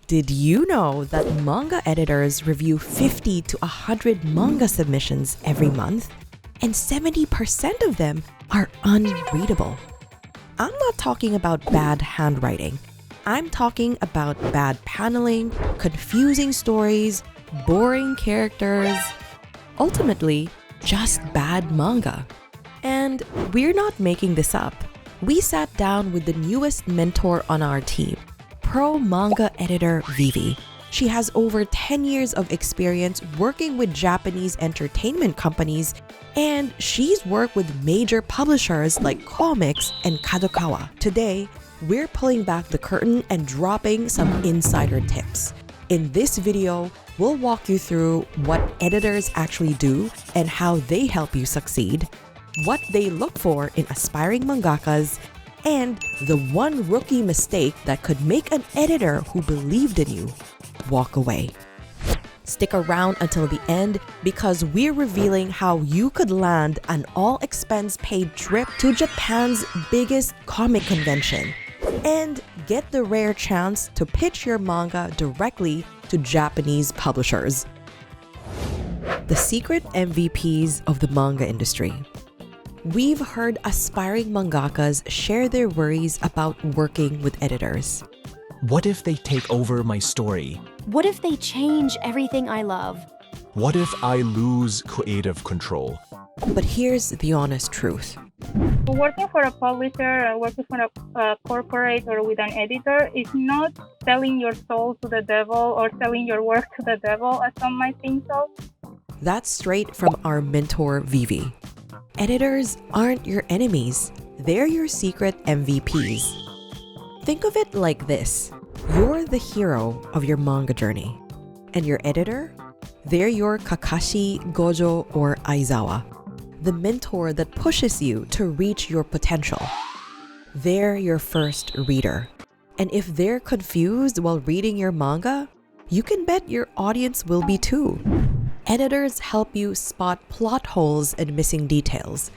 Did you know that manga editors review 50 to 100 manga submissions every month? And 70% of them are unreadable. I'm not talking about bad handwriting. I'm talking about bad paneling, confusing stories, boring characters. Ultimately, just bad manga. And we're not making this up. We sat down with the newest mentor on our team, pro manga editor Vivi. She has over 10 years of experience working with Japanese entertainment companies, and she's worked with major publishers like Comics and Kadokawa. Today, we're pulling back the curtain and dropping some insider tips. In this video, we'll walk you through what editors actually do and how they help you succeed, what they look for in aspiring mangakas, and the one rookie mistake that could make an editor who believed in you walk away. Stick around until the end because we're revealing how you could land an all-expense-paid trip to Japan's biggest comic convention and get the rare chance to pitch your manga directly to Japanese publishers. The secret MVPs of the manga industry. We've heard aspiring mangakas share their worries about working with editors. What if they take over my story? What if they change everything I love? What if I lose creative control? But here's the honest truth. Working for a publisher, working for a corporate or with an editor is not selling your soul to the devil or selling your work to the devil, as some might think so. That's straight from our mentor, Vivi. Editors aren't your enemies. They're your secret MVPs. Think of it like this. You're the hero of your manga journey. And your editor? They're your Kakashi, Gojo, or Aizawa. The mentor that pushes you to reach your potential. They're your first reader. And if they're confused while reading your manga, you can bet your audience will be too. Editors help you spot plot holes and missing details.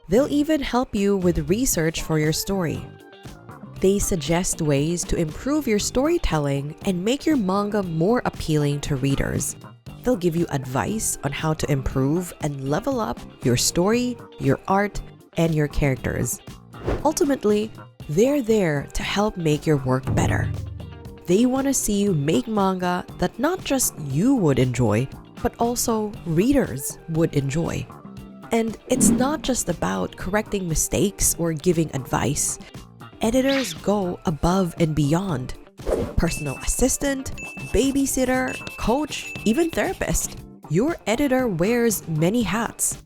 They'll even help you with research for your story. They suggest ways to improve your storytelling and make your manga more appealing to readers. They'll give you advice on how to improve and level up your story, your art, and your characters. Ultimately, they're there to help make your work better. They want to see you make manga that not just you would enjoy, but also readers would enjoy. And it's not just about correcting mistakes or giving advice. Editors go above and beyond. Personal assistant, babysitter, coach, even therapist. Your editor wears many hats.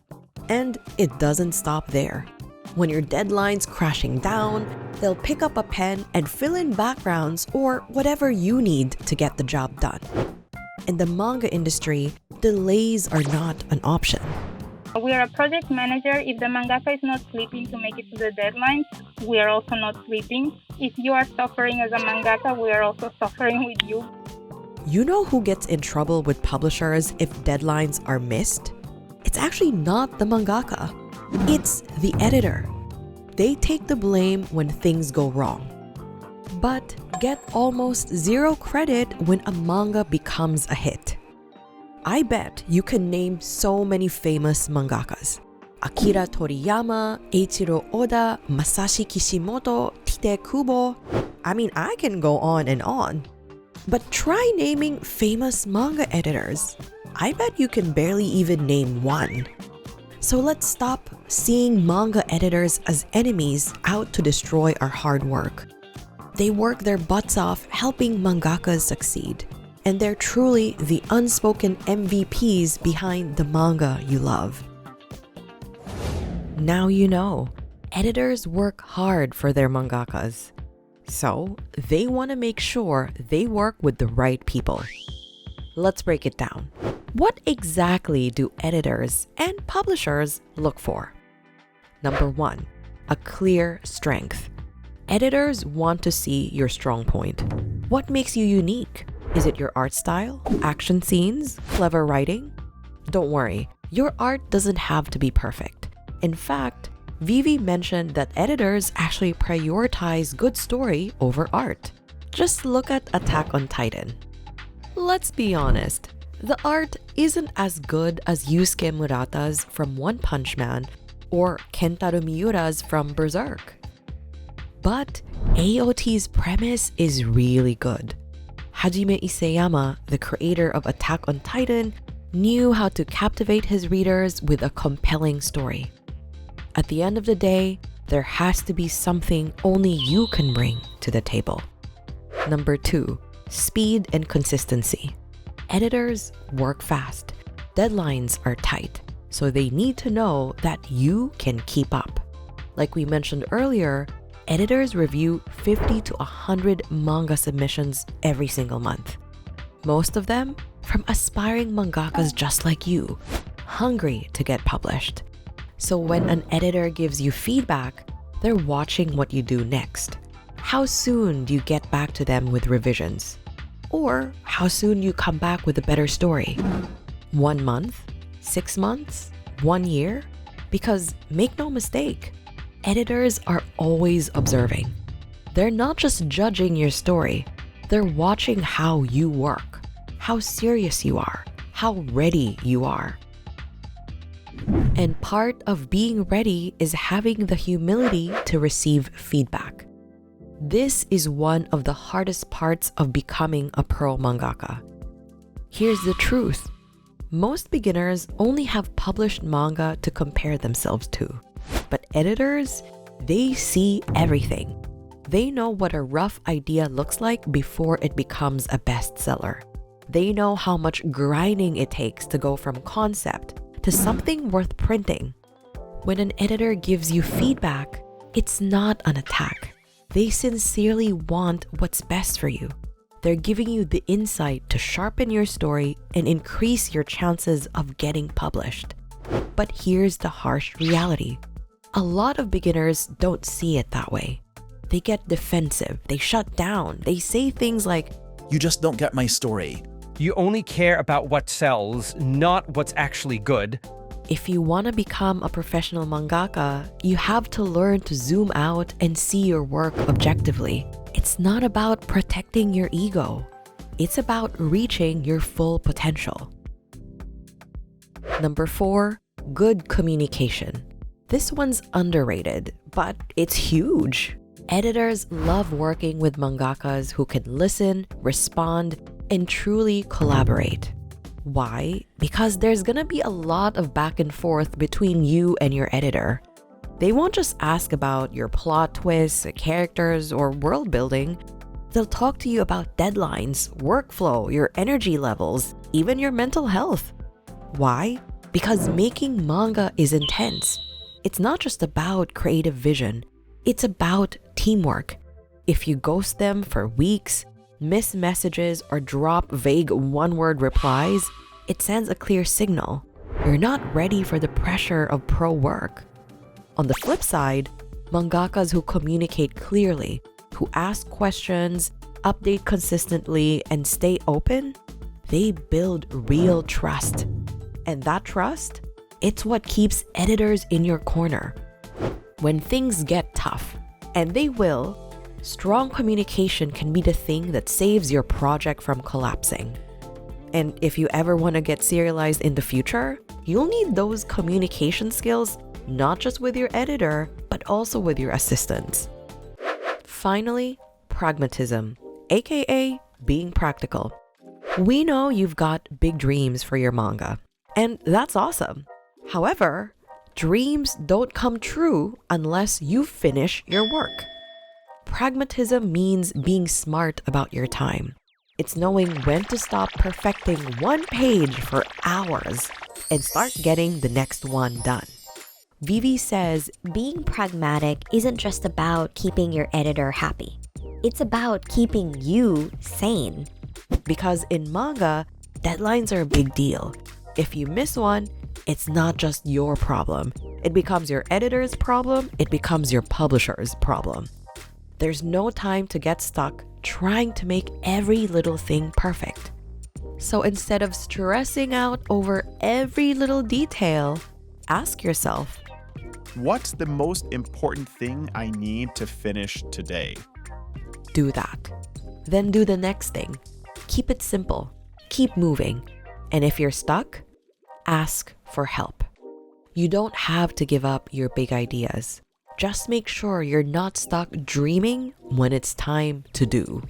And it doesn't stop there. When your deadline's crashing down, they'll pick up a pen and fill in backgrounds or whatever you need to get the job done. In the manga industry, delays are not an option. We are a project manager. If the mangaka is not sleeping to make it to the deadlines, we are also not sleeping. If you are suffering as a mangaka, we are also suffering with you. You know who gets in trouble with publishers if deadlines are missed? It's actually not the mangaka. It's the editor. They take the blame when things go wrong, but get almost zero credit when a manga becomes a hit. I bet you can name so many famous mangakas. Akira Toriyama, Eiichiro Oda, Masashi Kishimoto, Tite Kubo. I can go on and on. But try naming famous manga editors. I bet you can barely even name one. So let's stop seeing manga editors as enemies out to destroy our hard work. They work their butts off helping mangakas succeed. And they're truly the unspoken MVPs behind the manga you love. Now you know, editors work hard for their mangakas. So they want to make sure they work with the right people. Let's break it down. What exactly do editors and publishers look for? Number 1, a clear strength. Editors want to see your strong point. What makes you unique? Is it your art style, action scenes, clever writing? Don't worry, your art doesn't have to be perfect. In fact, Vivi mentioned that editors actually prioritize good story over art. Just look at Attack on Titan. Let's be honest, the art isn't as good as Yusuke Murata's from One Punch Man or Kentaro Miura's from Berserk. But AOT's premise is really good. Hajime Isayama, the creator of Attack on Titan, knew how to captivate his readers with a compelling story. At the end of the day, there has to be something only you can bring to the table. Number 2, speed and consistency. Editors work fast. Deadlines are tight, so they need to know that you can keep up. Like we mentioned earlier, editors review 50 to 100 manga submissions every single month. Most of them from aspiring mangakas just like you, hungry to get published. So when an editor gives you feedback, they're watching what you do next. How soon do you get back to them with revisions? Or how soon you come back with a better story? 1 month? 6 months? 1 year? Because make no mistake, editors are always observing. They're not just judging your story, they're watching how you work, how serious you are, how ready you are. And part of being ready is having the humility to receive feedback. This is one of the hardest parts of becoming a pro mangaka. Here's the truth. Most beginners only have published manga to compare themselves to. But editors, they see everything. They know what a rough idea looks like before it becomes a bestseller. They know how much grinding it takes to go from concept to something worth printing. When an editor gives you feedback, it's not an attack. They sincerely want what's best for you. They're giving you the insight to sharpen your story and increase your chances of getting published. But here's the harsh reality. A lot of beginners don't see it that way. They get defensive, they shut down, they say things like, "You just don't get my story." You only care about what sells, not what's actually good. if you want to become a professional mangaka, you have to learn to zoom out and see your work objectively. It's not about protecting your ego. It's about reaching your full potential. Number 4, good communication. This one's underrated, but it's huge. Editors love working with mangakas who can listen, respond, and truly collaborate. Why? Because there's gonna be a lot of back and forth between you and your editor. They won't just ask about your plot twists, characters, or world building. They'll talk to you about deadlines, workflow, your energy levels, even your mental health. Why? Because making manga is intense. It's not just about creative vision. It's about teamwork. If you ghost them for weeks, miss messages, or drop vague one-word replies, it sends a clear signal. You're not ready for the pressure of pro work. On the flip side, mangakas who communicate clearly, who ask questions, update consistently, and stay open, they build real trust. And that trust, it's what keeps editors in your corner. When things get tough, and they will, strong communication can be the thing that saves your project from collapsing. And if you ever want to get serialized in the future, you'll need those communication skills not just with your editor, but also with your assistants. Finally, pragmatism, aka being practical. We know you've got big dreams for your manga, and that's awesome. However, dreams don't come true unless you finish your work. Pragmatism means being smart about your time. It's knowing when to stop perfecting one page for hours and start getting the next one done. Vivi says, being pragmatic isn't just about keeping your editor happy. It's about keeping you sane. because in manga, deadlines are a big deal. If you miss one, it's not just your problem. It becomes your editor's problem. It becomes your publisher's problem. There's no time to get stuck trying to make every little thing perfect. So instead of stressing out over every little detail, ask yourself, What's the most important thing I need to finish today? do that. then do the next thing. Keep it simple. Keep moving. And if you're stuck, ask for help. You don't have to give up your big ideas. Just make sure you're not stuck dreaming when it's time to do.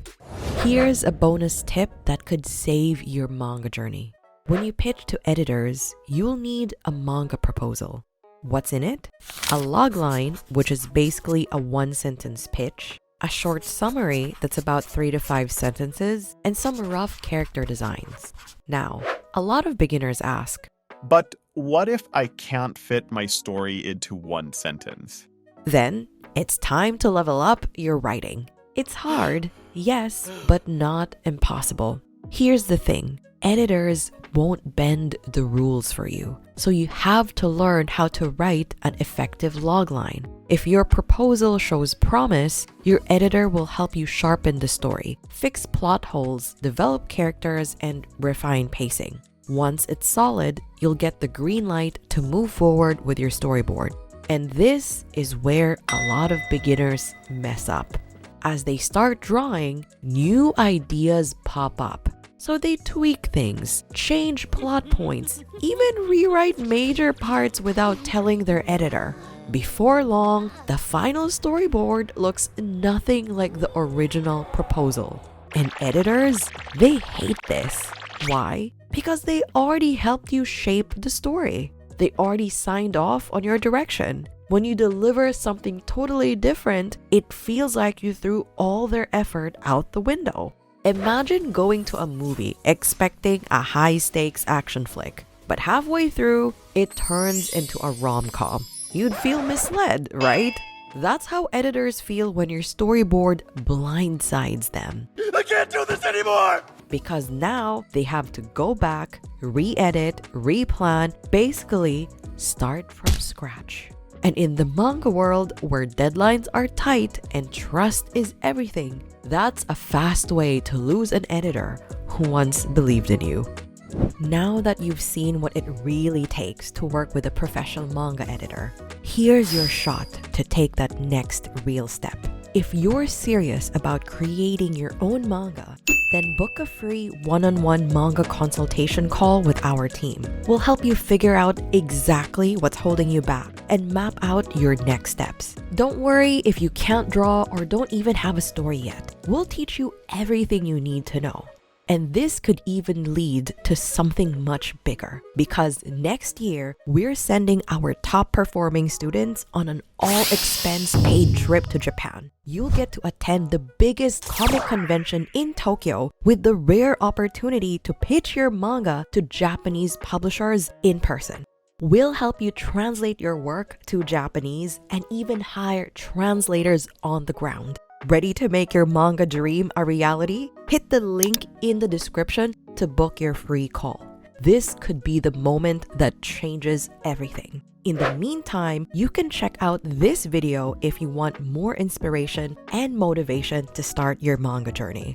Here's a bonus tip that could save your manga journey. When you pitch to editors, you'll need a manga proposal. What's in it? A logline, which is basically a one-sentence pitch, a short summary that's about 3 to 5 sentences, and some rough character designs. Now, a lot of beginners ask, But what if I can't fit my story into one sentence? then it's time to level up your writing. It's hard, yes, but not impossible. Here's the thing, editors won't bend the rules for you, so you have to learn how to write an effective logline. If your proposal shows promise, your editor will help you sharpen the story, fix plot holes, develop characters, and refine pacing. Once it's solid, you'll get the green light to move forward with your storyboard. And this is where a lot of beginners mess up. As they start drawing, new ideas pop up. So they tweak things, change plot points, even rewrite major parts without telling their editor. Before long, the final storyboard looks nothing like the original proposal. And editors, they hate this. Why? Because they already helped you shape the story. They already signed off on your direction. When you deliver something totally different, it feels like you threw all their effort out the window. Imagine going to a movie expecting a high-stakes action flick, but halfway through, it turns into a rom-com. You'd feel misled, right? That's how editors feel when your storyboard blindsides them. I can't do this anymore! Because now they have to go back, re-edit, replan, basically start from scratch. And in the manga world, where deadlines are tight and trust is everything, that's a fast way to lose an editor who once believed in you. Now that you've seen what it really takes to work with a professional manga editor, here's your shot to take that next real step. If you're serious about creating your own manga, then book a free one-on-one manga consultation call with our team. We'll help you figure out exactly what's holding you back and map out your next steps. Don't worry if you can't draw or don't even have a story yet. We'll teach you everything you need to know. And this could even lead to something much bigger, because next year, we're sending our top performing students on an all-expense paid trip to Japan. You'll get to attend the biggest comic convention in Tokyo with the rare opportunity to pitch your manga to Japanese publishers in person. We'll help you translate your work to Japanese and even hire translators on the ground. Ready to make your manga dream a reality? Hit the link in the description to book your free call. This could be the moment that changes everything. In the meantime, you can check out this video if you want more inspiration and motivation to start your manga journey.